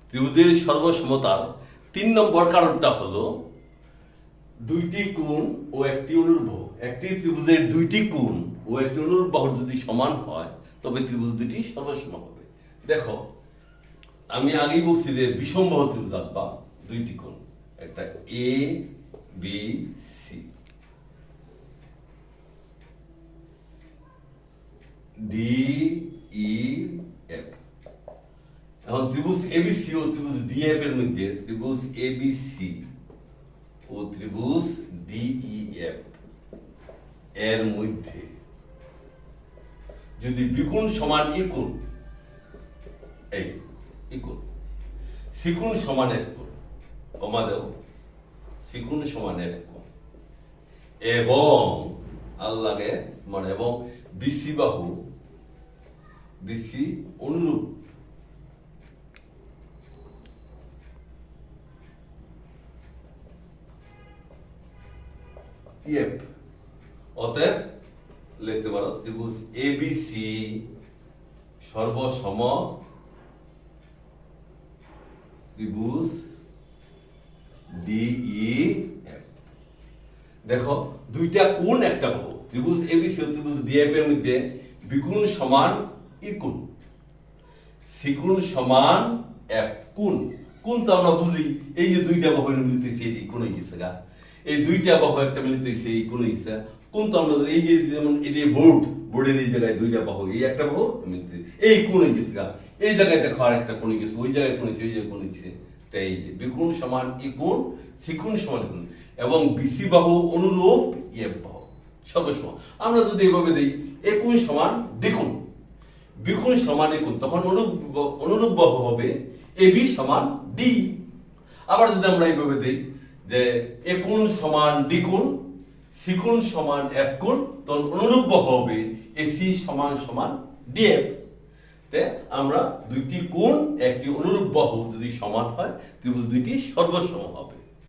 ত্রিভুজের সর্বসমতার 3 নম্বর কারণটা হলো দুইটি কোণ ও একটি অনুর্বাহু। একটি ত্রিভুজের দুইটি কোণ ও একটি অনুর্বাহু যদি সমান হয় তবে ত্রিভুজ দুটি সর্বসম হবে। দেখো, আমি আগেই বলছি যে বিষমবাহু ত্রিভুজ আঁকবা, দুইটি কোণ, একটা A B C, D E F. এখন ত্রিভুজ এবিসি ও ত্রিভুজ ডিএফ এর মধ্যে ত্রিভুজ এবিসি ও ত্রিভুজ ডিইএফ এর মধ্যে যদি বিকোণ সমান ই কোণ, এই ই কোণ, সি কোণ সমান এক কোণ, কমা দেও, সি কোণ সমান এক কোণ, এবং আল্লাহকে মানে এবং বিসি বাহু, বিসি অনুরূপ ইএফ, অতএব লিখতে পারো ত্রিভুজ এবিসি সর্বসম ত্রিভুজ ডিইএফ। দেখো, দুইটা কোণ একটা বাহু, ত্রিভুজ এবিসি ও ত্রিভুজ ডিএফ এর মধ্যে বিকোণ সমান ই কোণ, সি কোণ সমান এফ কোণ। কোণ তো আমরা বুঝি, এই যে দুইটা বাহু মিলিত হয়েছে এই কোণ হয়েছে গা, এই দুইটা বাহু একটা মিলিত হয়েছে এই কোণ হয়েছে। কোণ তো আমরা এই যে যেমন এই যে বোর্ডের এই জায়গায় দুইটা বাহু, এই একটা বাহু মিলিত এই কোণ হয়েছে গা, এই জায়গায় দেখো আর একটা কোণ গেছে, ওই জায়গায় কোণ হয়েছে, ওই জায়গায় কোণ হয়েছে। তাই এই যে বিকোণ সমান ই কোণ, সি কোণ সমান কোণ, এবং বিসি বাহু অনুরূপ ইএফ বাহু সর্বসম। আমরা যদি এভাবে দিই এ কোণ সমান দ্বিকোণ, বিকোণ সমান এ কোণ, তখন অনুরূপ বাহু হবে এবি সমান ডি। আবার যদি আমরা এইভাবে দিই যে এ কোণ সমান দ্বিকোণ, সি কোণ সমান এফ কোণ, তখন অনুরূপ বাহু হবে এসি সমান সমান ডিএফ। তে আমরা দুইটি কোণ একটি অনুরূপ বাহু যদি সমান হয় ত্রিভুজ দুইটি সর্বসম হবে।